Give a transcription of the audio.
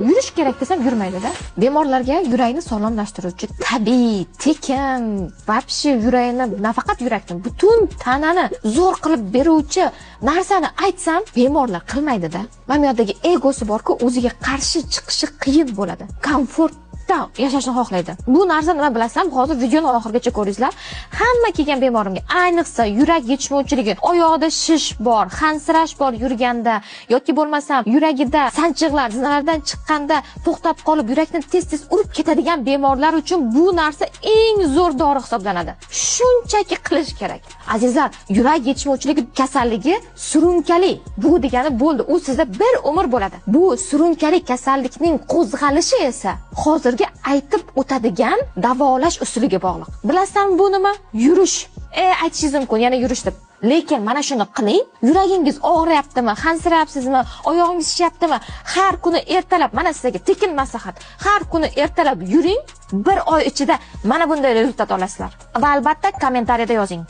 yurish kerak desam yurmaydi-da. Bemorlarga yurakni sog'lomlashtiruvchi tabiiy, tekin, вообще yurakni, nafaqat yurakni, butun tanani zo'r qilib beruvchi narsani aytsam, bemorlar qilmaydi-da. Mana bu yerdagi egosi bor-ku, o'ziga qarshi chiqishi qiyin bo'ladi. Komfort yashashni xohlaydi. Bu narsa nima bilasam, hozir videoni oxirigacha ko'ringizlar. Hamma kelgan bemorimga, ayniqsa yurak yetishmovchiligi, oyog'ida shish bor, hansirash bor yurganda yoki bo'lmasam yuragida sanchiqlar, zinalardan chiqqanda to'xtab qolib yurakni tez-tez urib ketadigan bemorlar uchun bu narsa eng zo'r dori hisoblanadi. Shunchaki qilish kerak. Azizlar, yurak yetishmovchiligi kasalligi surunkali. Bu degani bo'ldi, u sizda bir umr bo'ladi. Bu surunkali kasallikning qo'zg'alishi esa hozir aytib o'tadigan davolash usuliga bog'liq. Bilasizmi bu nima? Yurish. Aytishingiz mumkin, yana yurish deb. Lekin mana shuni qiling. Yuragingiz og'riyaptimi, hansirayapsizmi, oyog'ingiz shishyaptimi? Har kuni ertalab, mana sizga tekin maslahat. Har kuni ertalab yuring. Bir oy ichida mana bunday rezultat olasizlar. Va albatta kommentariyada yozing.